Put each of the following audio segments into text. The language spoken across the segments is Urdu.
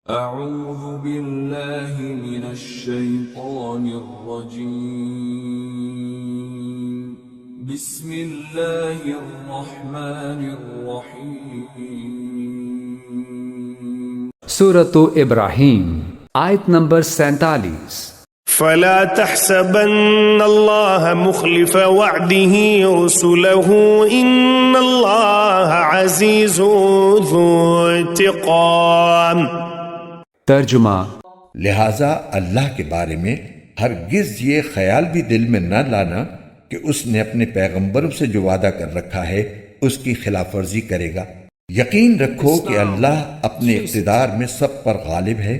أعوذ بالله من الشيطان الرجيم بسم الله الرحمن الرحيم سورۃ ابراہیم آیت نمبر 47۔ فلا تحسبن الله مخلف وعده رسله إن الله عزيز ذو انتقام۔ ترجمہ، لہٰذا اللہ کے بارے میں ہرگز یہ خیال بھی دل میں نہ لانا کہ اس نے اپنے پیغمبروں سے جو وعدہ کر رکھا ہے اس کی خلاف ورزی کرے گا۔ یقین رکھو کہ اللہ اپنے اقتدار میں سب پر غالب ہے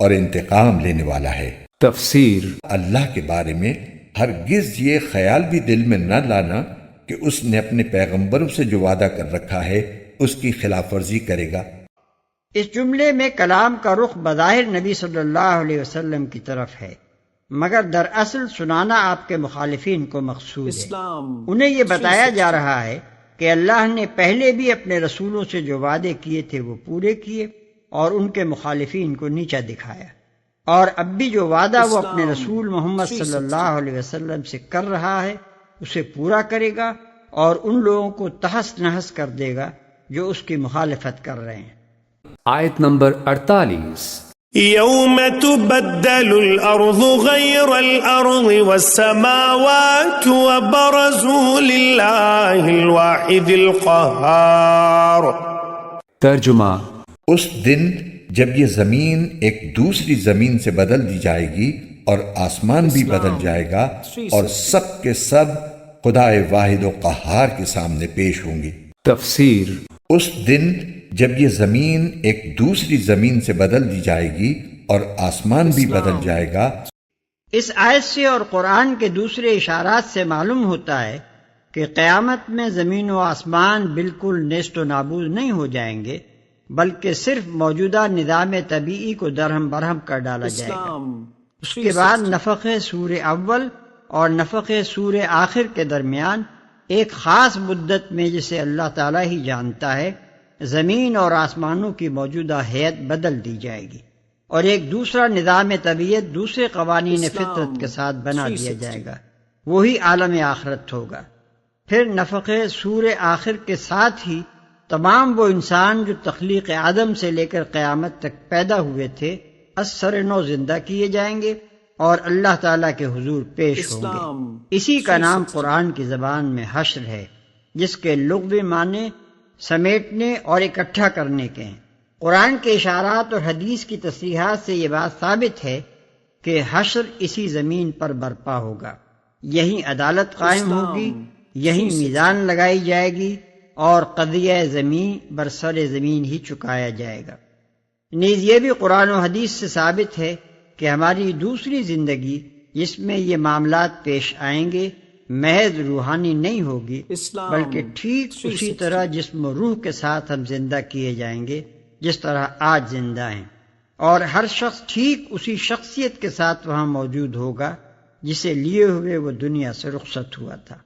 اور انتقام لینے والا ہے۔ تفسیر، اللہ کے بارے میں ہرگز یہ خیال بھی دل میں نہ لانا کہ اس نے اپنے پیغمبروں سے جو وعدہ کر رکھا ہے اس کی خلاف ورزی کرے گا۔ اس جملے میں کلام کا رخ بظاہر نبی صلی اللہ علیہ وسلم کی طرف ہے، مگر دراصل سنانا آپ کے مخالفین کو مقصود ہے۔ انہیں یہ بتایا جا رہا ہے کہ اللہ نے پہلے بھی اپنے رسولوں سے جو وعدے کیے تھے وہ پورے کیے اور ان کے مخالفین کو نیچا دکھایا، اور اب بھی جو وعدہ وہ اپنے رسول محمد صلی اللہ علیہ وسلم سے کر رہا ہے اسے پورا کرے گا، اور ان لوگوں کو تہس نہس کر دے گا جو اس کی مخالفت کر رہے ہیں۔ آیت نمبر 48۔ يوم تبدل الأرض غير الأرض والسماوات وبرزوا لله الواحد القهار۔ ترجمہ، اس دن جب یہ زمین ایک دوسری زمین سے بدل دی جائے گی اور آسمان بھی بدل جائے گا اور سب کے سب خدائے واحد و قہار کے سامنے پیش ہوں گے۔ تفسیر، اس دن جب یہ زمین ایک دوسری زمین سے بدل دی جائے گی اور آسمان بھی بدل جائے گا۔ اس آیت سے اور قرآن کے دوسرے اشارات سے معلوم ہوتا ہے کہ قیامت میں زمین و آسمان بالکل نیست و نابود نہیں ہو جائیں گے، بلکہ صرف موجودہ نظام طبیعی کو درہم برہم کر ڈالا جائے گا۔ اس کے بعد نفخ سور اول اور نفخ سور آخر کے درمیان ایک خاص مدت میں، جسے اللہ تعالیٰ ہی جانتا ہے، زمین اور آسمانوں کی موجودہ ہیئت بدل دی جائے گی اور ایک دوسرا نظام طبیعت دوسرے قوانین فطرت کے ساتھ بنا دیا جائے گا، وہی عالم آخرت ہوگا۔ پھر نفخ سور آخر کے ساتھ ہی تمام وہ انسان جو تخلیق آدم سے لے کر قیامت تک پیدا ہوئے تھے از سر نو زندہ کیے جائیں گے اور اللہ تعالیٰ کے حضور پیش ہوں گے۔ اسی کا نام قرآن کی زبان میں حشر ہے، جس کے لغوی معنی سمیٹنے اور اکٹھا کرنے کے ہیں۔ قرآن کے اشارات اور حدیث کی تصریحات سے یہ بات ثابت ہے کہ حشر اسی زمین پر برپا ہوگا، یہیں عدالت قائم ہوگی، یہیں میزان لگائی جائے گی اور قضیہ زمین برسر زمین ہی چکایا جائے گا۔ نیز یہ بھی قرآن و حدیث سے ثابت ہے کہ ہماری دوسری زندگی جس میں یہ معاملات پیش آئیں گے محض روحانی نہیں ہوگی، بلکہ ٹھیک اسی طرح جسم و روح کے ساتھ ہم زندہ کیے جائیں گے جس طرح آج زندہ ہیں، اور ہر شخص ٹھیک اسی شخصیت کے ساتھ وہاں موجود ہوگا جسے لیے ہوئے وہ دنیا سے رخصت ہوا تھا۔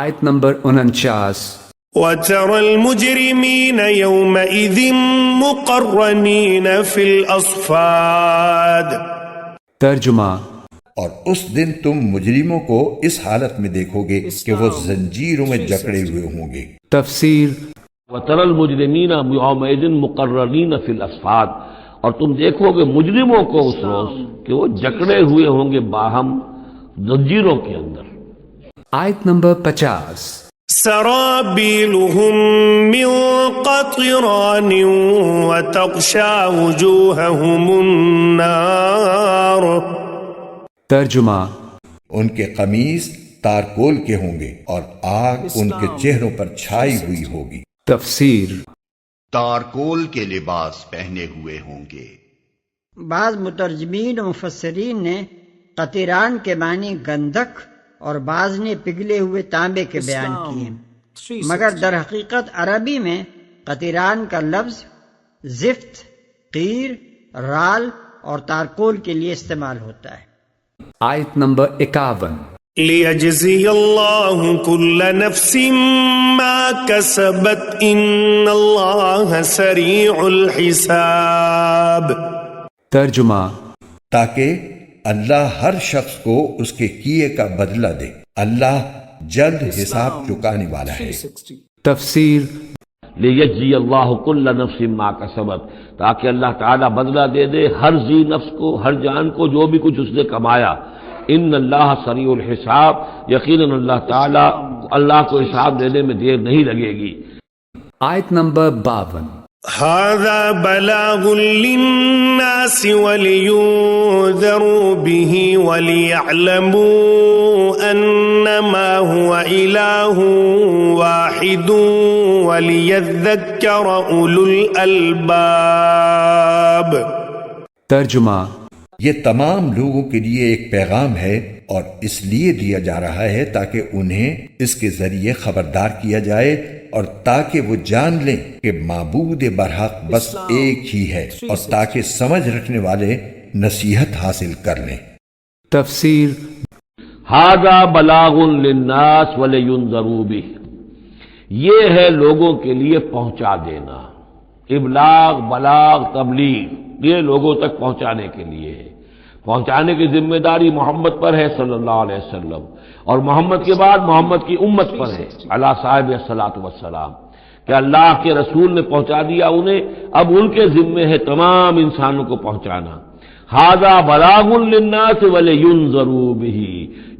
آیت نمبر 49۔ وَتَرَى الْمُجْرِمِينَ يَوْمَئِذٍ مُقَرَّنِينَ فِي الْأَصْفَادِ۔ ترجمہ، اور اس دن تم مجرموں کو اس حالت میں دیکھو گے کہ وہ زنجیروں میں جکڑے ہوئے ہوں گے۔ تفسیر، وَتَرَى الْمُجْرِمِينَ يَوْمَئِذٍ مُقَرَّنِينَ فِي الْأَصْفَادِ، اور تم دیکھو گے مجرموں کو اس روز کہ وہ جکڑے ہوئے ہوں گے باہم زنجیروں کے اندر۔ آیت نمبر 50۔ سرابيلهم من قطران وتغشى وجوههم النار۔ ترجمہ، ان کے قمیص تارکول کے ہوں گے اور آگ ان کے چہروں پر چھائی ہوئی ہوگی۔ تفسیر، تارکول کے لباس پہنے ہوئے ہوں گے۔ بعض مترجمین و مفسرین نے قطران کے معنی گندھک اور بعض نے پگھلے ہوئے تانبے کے بیان کیے، مگر در حقیقت عربی میں قطران کا لفظ زفت، قیر، رال اور تارکول کے لیے استعمال ہوتا ہے۔ آیت نمبر 51۔ لِيَجْزِيَ اللَّهُ كُلَّ نَفْسٍ مَا كَسَبَتْ إِنَّ اللَّهَ سَرِيعُ الْحِسَابِ۔ ترجمہ تاکہ اللہ ہر شخص کو اس کے کیے کا بدلہ دے۔ اللہ جلد حساب چکانے والا ہے۔ تفسیر لیجزی اللہ کل نفس ما کسبت، تاکہ اللہ تعالیٰ بدلہ دے دے ہر ذی نفس کو، ہر جان کو جو بھی کچھ اس نے کمایا۔ ان اللہ سریع الحساب، یقیناً اللہ تعالیٰ اللہ کو حساب دینے میں دیر نہیں لگے گی۔ آیت نمبر 52۔ هذا بلاغ للناس ولينذروا به وليعلموا أنما هو إله واحد وليذكر أولو الألباب۔ ترجمہ یہ تمام لوگوں کے لیے ایک پیغام ہے اور اس لیے دیا جا رہا ہے تاکہ انہیں اس کے ذریعے خبردار کیا جائے اور تاکہ وہ جان لیں کہ معبود برحق بس ایک ہی ہے، اور تاکہ سمجھ رکھنے والے نصیحت حاصل کر لیں۔ تفسیر ھذا بلاغ للناس ولینذروا به، یہ ہے لوگوں کے لیے پہنچا دینا۔ ابلاغ، بلاغ، تبلیغ، یہ لوگوں تک پہنچانے کے لیے ہے۔ پہنچانے کی ذمہ داری محمد پر ہے صلی اللہ علیہ وسلم، اور محمد کے بعد محمد کی امت پر ہے علی صاحب الصلاۃ والسلام، کہ اللہ کے رسول نے پہنچا دیا انہیں، اب ان کے ذمے ہے تمام انسانوں کو پہنچانا۔ ھذا بلاغ للناس ولینذروا به،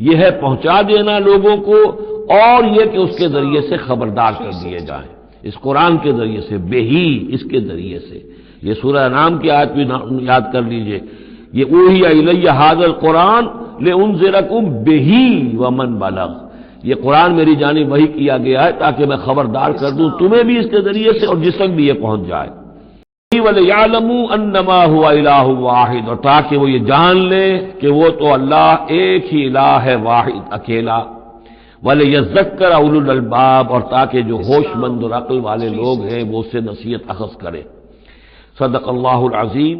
یہ ہے پہنچا دینا لوگوں کو، اور یہ کہ اس کے ذریعے سے خبردار کر دیے جائیں، اس قرآن کے ذریعے سے، بہی اس کے ذریعے سے۔ یہ سورہ انعام کی آیت بھی یاد کر لیجئے، یہ اوحی الی ھذا القرآن لانذرکم بہ ومن بلغ، یہ قرآن میری جانب وحی کیا گیا ہے تاکہ میں خبردار کر دوں تمہیں بھی اس کے ذریعے سے اور جس تک بھی یہ پہنچ جائے۔ وَلِيَعْلَمُوا أَنَّمَا هُوَ إِلَٰهٌ وَاحِدٌ، اور تاکہ وہ یہ جان لیں کہ وہ تو اللہ ایک ہی الہ ہے، واحد، اکیلا۔ وَلِيَذَّكَّرَ أُولُو الْأَلْبَابِ، اور تاکہ جو ہوش مند اور عقل والے لوگ ہیں وہ اس سے نصیحت اخذ کریں۔ صدق اللہ العظیم۔